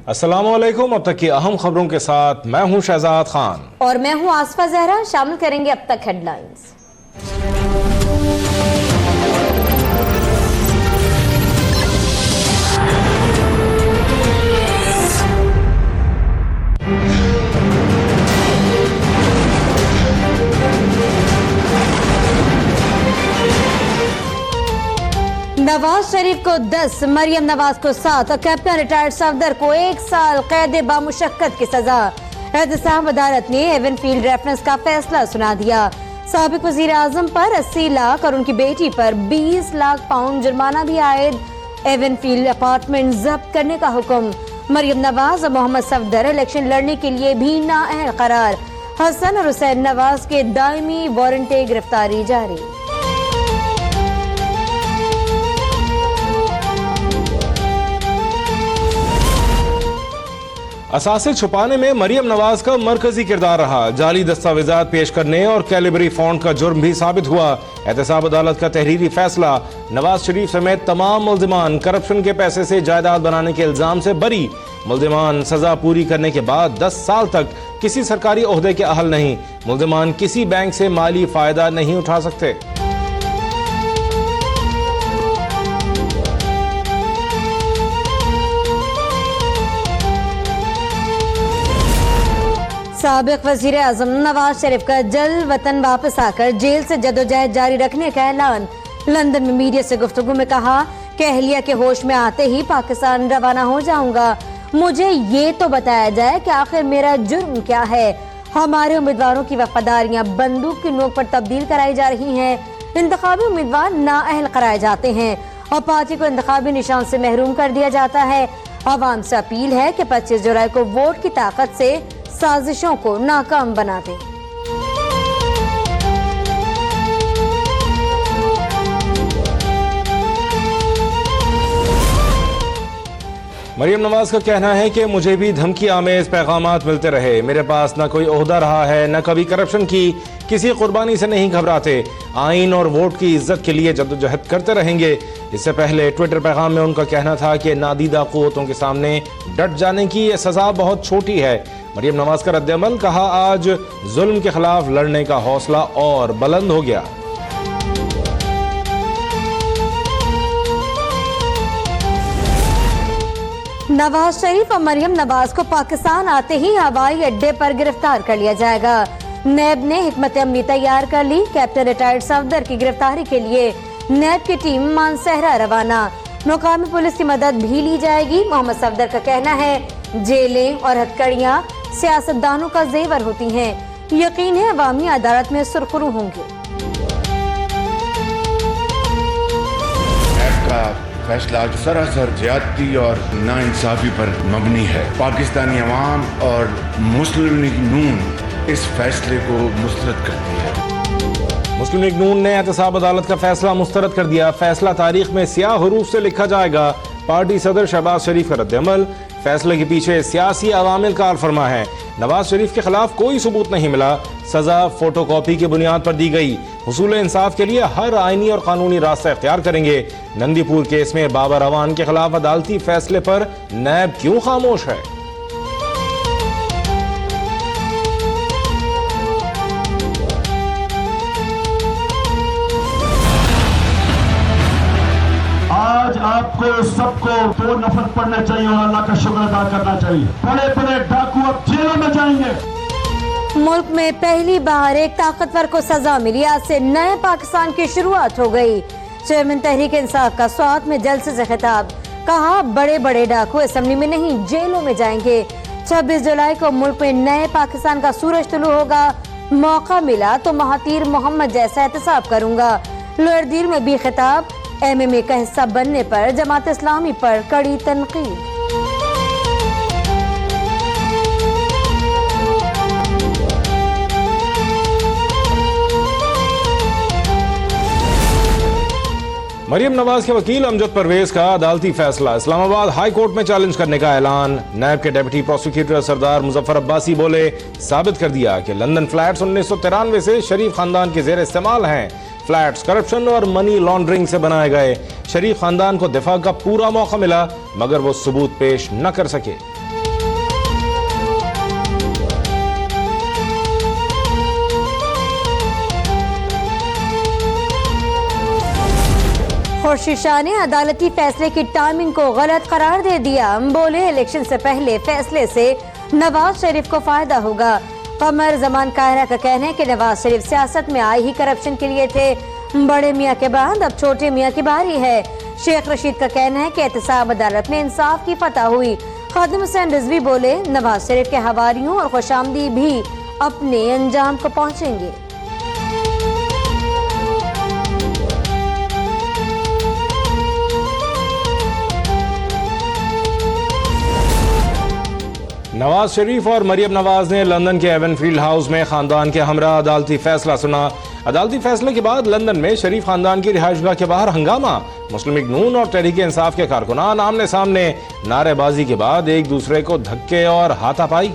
अस्सलामुअलैकुम। अब तक की अहम खबरों के साथ मैं हूं शहजाद खान और मैं हूं आसफा जहरा। शामिल करेंगे अब तक हेडलाइंस। नवाज शरीफ को 10, मरियम नवाज को 7 और कैप्टन रिटायर्ड सफदर को 1 साल कैद बामुशक्कत की सजा। एहतसाब अदालत ने एवनफील्ड रेफरेंस का फैसला सुना दिया। साबिक वजीर आजम पर 80 लाख और उनकी बेटी पर 20 लाख पाउंड जुर्माना भी आयद। एवनफील्ड अपार्टमेंट जब्त करने का हुक्म। मरियम नवाज और मोहम्मद सफदर इलेक्शन लड़ने के लिए भी नाअहल करार। हसन और हुसैन नवाज के दायमी वारंटे गिरफ्तारी जारी। असासे छुपाने में मरियम नवाज का मरकजी किरदार रहा। जाली दस्तावेजात पेश करने और कैलिबरी फॉन्ट का जुर्म भी साबित हुआ। एहतसाब अदालत का तहरीरी फैसला। नवाज शरीफ समेत तमाम मुल्जिमान करप्शन के पैसे से जायदाद बनाने के इल्जाम से बरी। मुल्जिमान सजा पूरी करने के बाद 10 साल तक किसी सरकारी ओहदे के अहल नहीं। मुल्जिमान किसी बैंक से माली फायदा नहीं उठा सकते। साबिक वजीर आजम नवाज शरीफ का जल्द वतन वापस आकर जेल से जदोजहद जारी रखने का ऐलान। लंदन में मीडिया से गुफ्तगू में कहा कि अहलिया के होश में आते ही पाकिस्तान रवाना हो जाऊंगा। मुझे ये तो बताया जाए कि आखिर मेरा जुर्म क्या है। हमारे उम्मीदवारों की वफादारियां बंदूक की नोक पर तब्दील कराई जा रही हैं। इंतखाबी उम्मीदवार नाअहल कराए जाते हैं और पार्टी को इंतखाबी निशान से महरूम कर दिया जाता है। अवाम से अपील है कि 25 जुलाई को वोट की ताकत से साजिशों को नाकाम बना दें। मरियम नवाज का कहना है कि मुझे भी धमकी आमेज पैगामात मिलते रहे। मेरे पास न कोई ओहदा रहा है, न कभी करप्शन की। किसी कुर्बानी से नहीं घबराते। आइन और वोट की इज्जत के लिए जद्दोजहद करते रहेंगे। इससे पहले ट्विटर पैगाम में उनका कहना था कि नादीदा कुव्वतों के सामने डट जाने की यह सजा बहुत छोटी है। मरियम नवाज का रद्द-ए-अमल। कहा, आज जुल्म के खिलाफ लड़ने का हौसला और बुलंद हो गया। नवाज शरीफ और मरियम नवाज को पाकिस्तान आते ही हवाई अड्डे पर गिरफ्तार कर लिया जाएगा। नैब ने हिकमत अमली तैयार कर ली। कैप्टन रिटायर्ड सफदर की गिरफ्तारी के लिए नैब की टीम मानसहरा रवाना। मुकामी पुलिस की मदद भी ली जाएगी। मोहम्मद सफदर का कहना है जेलें और हथकड़ियां सियासतदानों का जेवर होती हैं। यकीन है अवामी अदालत में सुरखरू होंगे। फैसला सरासर ज्यादती और नाइंसाफी पर मबनी है। पाकिस्तानी अवाम और मुस्लिम लीग नून इस फैसले को मुस्तरद करती है। मुस्लिम लीग नून ने एहतसाब अदालत का फैसला मुस्तरद कर दिया। फैसला तारीख में स्याह हरूफ से लिखा जाएगा। पार्टी सदर शहबाज शरीफ का रद्द-ए-अमल। फैसले के पीछे सियासी अवामिल कार फरमा है। नवाज शरीफ के खिलाफ कोई सबूत नहीं मिला। सजा फोटोकॉपी की बुनियाद पर दी गई। हुसूल इंसाफ के लिए हर आईनी और कानूनी रास्ता इख्तियार करेंगे। नंदीपुर केस में बाबर अवान के खिलाफ अदालती फैसले पर नैब क्यों खामोश है? आज आपको सबको 2 नफर पढ़ना चाहिए और अल्लाह का शुक्र अदा करना चाहिए। बड़े बड़े डाकू अब जेलों में जाएंगे। मुल्क में पहली बार एक ताकतवर को सजा मिली। आज से नए पाकिस्तान की शुरुआत हो गई। चेयरमैन तहरीक इंसाफ का स्वात में जलसे से खिताब। कहा, बड़े बड़े डाकू असेंबली में नहीं जेलों में जाएंगे। 26 जुलाई को मुल्क में नए पाकिस्तान का सूरज तुलू होगा। मौका मिला तो महातीर मोहम्मद जैसा एहतसाब करूंगा। लोअर दिल में भी खिताब। MMA का हिस्सा बनने पर जमात इस्लामी पर कड़ी तनकीद। मरियम नवाज के वकील अमजद परवेज का अदालती फैसला। इस्लामाबाद हाई कोर्ट में चैलेंज करने का ऐलान। नैब के डेप्यूटी प्रोसिक्यूटर सरदार मुजफ्फर अब्बासी बोले, साबित कर दिया कि लंदन फ्लैट्स 1993 से शरीफ खानदान के जेर इस्तेमाल हैं। फ्लैट्स करप्शन और मनी लॉन्ड्रिंग से बनाए गए। शरीफ खानदान को दिफा का पूरा मौका मिला मगर वो सबूत पेश न कर सके। खुर्शीद शाह ने अदालती फैसले की टाइमिंग को गलत करार दे दिया। बोले इलेक्शन से पहले फैसले से नवाज शरीफ को फायदा होगा। कमर जमान कायरा का कहना है कि नवाज शरीफ सियासत में आए ही करप्शन के लिए थे। बड़े मियाँ के बाद अब छोटे मियाँ की बारी है। शेख रशीद का कहना है कि एहतसाब अदालत में इंसाफ की फतह हुई। खादिम हुसैन रिजवी बोले नवाज शरीफ के हवारियों और खुशामदी भी अपने अंजाम को पहुँचेंगे। नवाज शरीफ और मरियम नवाज ने लंदन के एवनफील्ड हाउस में खानदान के हमरा अदालती फैसला सुना। अदालती फैसले के बाद लंदन में शरीफ खानदान की रिहाइशगाह के बाहर हंगामा। मुस्लिम लीग नून और तहरीक इंसाफ के कारकुनान आमने सामने, नारेबाजी के बाद एक दूसरे को धक्के और हाथापाई।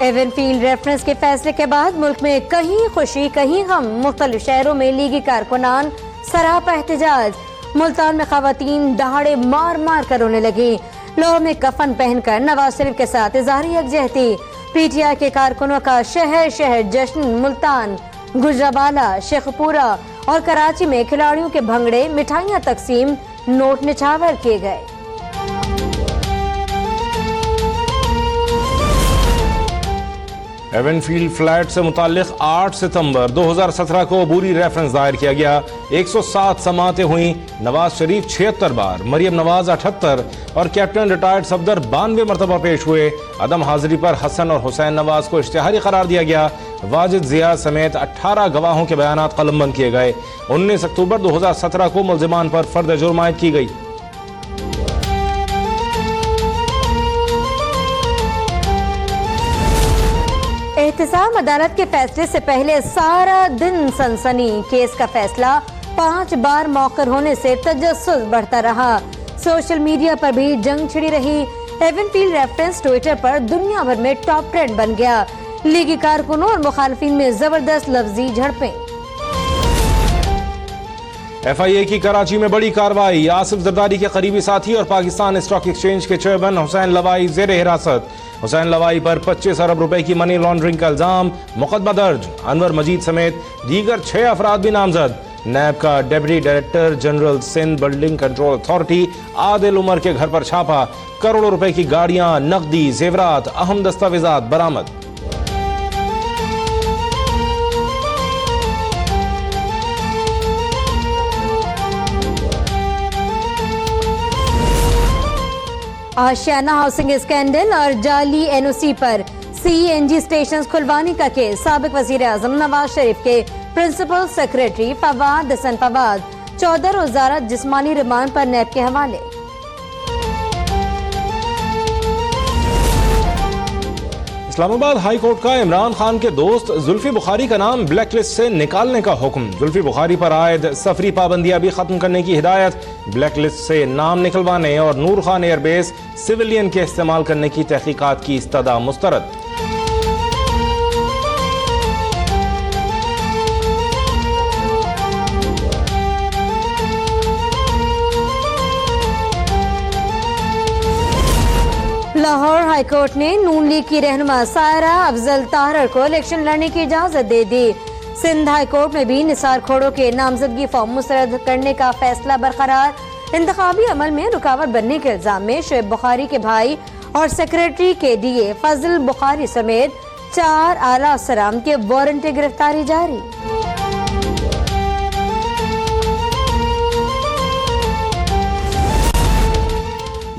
एवनफील्ड रेफरेंस के फैसले के बाद मुल्क में कहीं खुशी कहीं गम। मुख्तलिफ शहरों में लीगी कारकुनान सरापा एहतजाज। मुल्तान में खवातीन दहाड़े मार मार कर रोने लगी। लाहौर में कफन पहनकर नवाज शरीफ के साथ इज़हारी यकजहती। पीटीआई के कारकुनों का शहर शहर जश्न। मुल्तान, गुजरावाला, शेखपुरा और कराची में खिलाड़ियों के भंगड़े, मिठाइयाँ तकसीम, नोट निछावर किए गए। एवनफील्ड फ्लैट से मुताल्लिक 8 सितंबर 2017 को अबूरी रेफरेंस दायर किया गया। 107 समातें हुई। नवाज शरीफ 76 बार, मरियम नवाज 78 और कैप्टन रिटायर्ड सफदर 92 मरतबा पेश हुए। अदम हाजिरी पर हसन और हुसैन नवाज को इश्तिहारी करार दिया गया। वाजिद जिया समेत 18 गवाहों के बयानात कलमबंद किए गए। 19 अक्टूबर 2017 को मुल्जिमान पर फर्द जुर्म आयद की गई। एहतसाब अदालत के फैसले से पहले सारा दिन सनसनी। केस का फैसला 5 बार मौखर होने से तजस्सुस बढ़ता रहा। सोशल मीडिया पर भी जंग छिड़ी रही। एवनफील्ड रेफरेंस ट्विटर पर दुनिया भर में टॉप ट्रेंड बन गया। लीगी कारकुनों और मुखालफिन में जबरदस्त लफ्जी झड़पें। FIA की कराची में बड़ी कार्रवाई। आसिफ जरदारी के करीबी साथी और पाकिस्तान स्टॉक एक्सचेंज के चेयरमैन हुसैन लवाई जेर हिरासत। हुसैन लवाई पर 25 अरब रुपए की मनी लॉन्ड्रिंग का इल्जाम। मुकदमा दर्ज। अनवर मजीद समेत दीगर 6 अफराद भी नामजद। नैब का deputy director general Sindh building control authority Adil Umar के घर पर छापा। करोड़ों रुपए की गाड़ियां, नकदी, जेवरात, अहम दस्तावेजात बरामद। आशियाना हाउसिंग स्कैंडल और जाली NOC पर CNG स्टेशन खुलवाने का केस। साबिक वजीर आजम नवाज शरीफ के प्रिंसिपल सेक्रेटरी फवाद हसन फवाद 14 रोजाना जिस्मानी रिमांड पर नैब के हवाले। इस्लामाबाद हाई कोर्ट का इमरान खान के दोस्त जुल्फी बुखारी का नाम ब्लैक लिस्ट से निकालने का हुक्म। जुल्फी बुखारी पर आयद सफरी पाबंदियां भी खत्म करने की हिदायत। ब्लैक लिस्ट से नाम निकलवाने और नूर खान एयरबेस सिविलियन के इस्तेमाल करने की तहकीकात की इस्तदा मुस्तरद। लाहौर हाईकोर्ट ने नून लीग की रहनुमा सायरा अफजल ताहर को इलेक्शन लड़ने की इजाजत दे दी। सिंध हाईकोर्ट में भी निसार खोड़ों के नामजदगी फॉर्म मुस्तरद करने का फैसला बरकरार। इंतखाबी अमल में रुकावट बनने के इल्जाम में शुएब बुखारी के भाई और सेक्रेटरी के DA फजल बुखारी समेत 4 आला अफसरान के वारंट गिरफ्तारी जारी।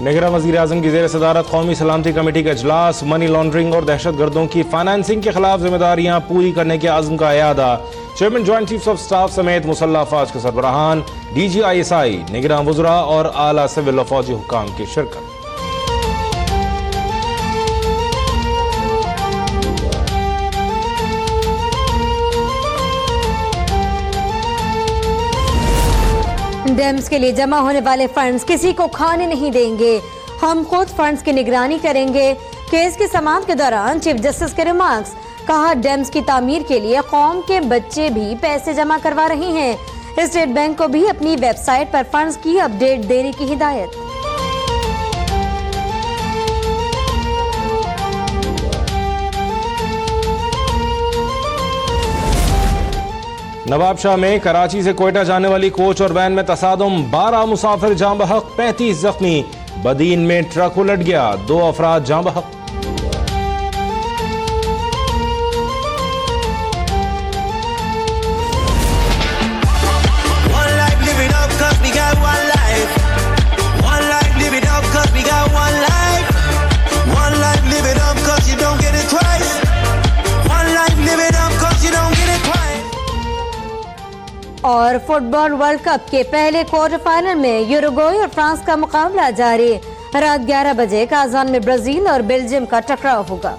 निगरां वज़ीर आज़म की ज़ेर सदारत कौमी सलामती कमेटी का इजलास। मनी लॉन्ड्रिंग और दहशत गर्दों की फाइनेंसिंग के खिलाफ जिम्मेदारियां पूरी करने के आज़म का अयादा। Chairman joint chiefs of staff समेत मुसल्लह अफवाज के सरबराहान, DG ISI, निगरां वज़रा और आला सिविल और फौजी हुक्काम की शिरकत। डैम्स के लिए जमा होने वाले फंड्स किसी को खाने नहीं देंगे। हम खुद फंड्स की निगरानी करेंगे। केस की समाअत के दौरान चीफ जस्टिस के रिमार्क्स। कहा डैम्स की तामीर के लिए कौम के बच्चे भी पैसे जमा करवा रहे हैं। स्टेट बैंक को भी अपनी वेबसाइट पर फंड्स की अपडेट देने की हिदायत। नवाबशाह में कराची से कोयटा जाने वाली कोच और वैन में तसादुम, 12 मुसाफिर जाँ बहक, 35 जख्मी। बदीन में ट्रक उलट गया, 2 अफराद जाँ बहक। और फुटबॉल वर्ल्ड कप के पहले क्वार्टर फाइनल में यूरुग्वे और फ्रांस का मुकाबला जारी। रात 11 बजे काजान में ब्राजील और बेल्जियम का टकराव होगा।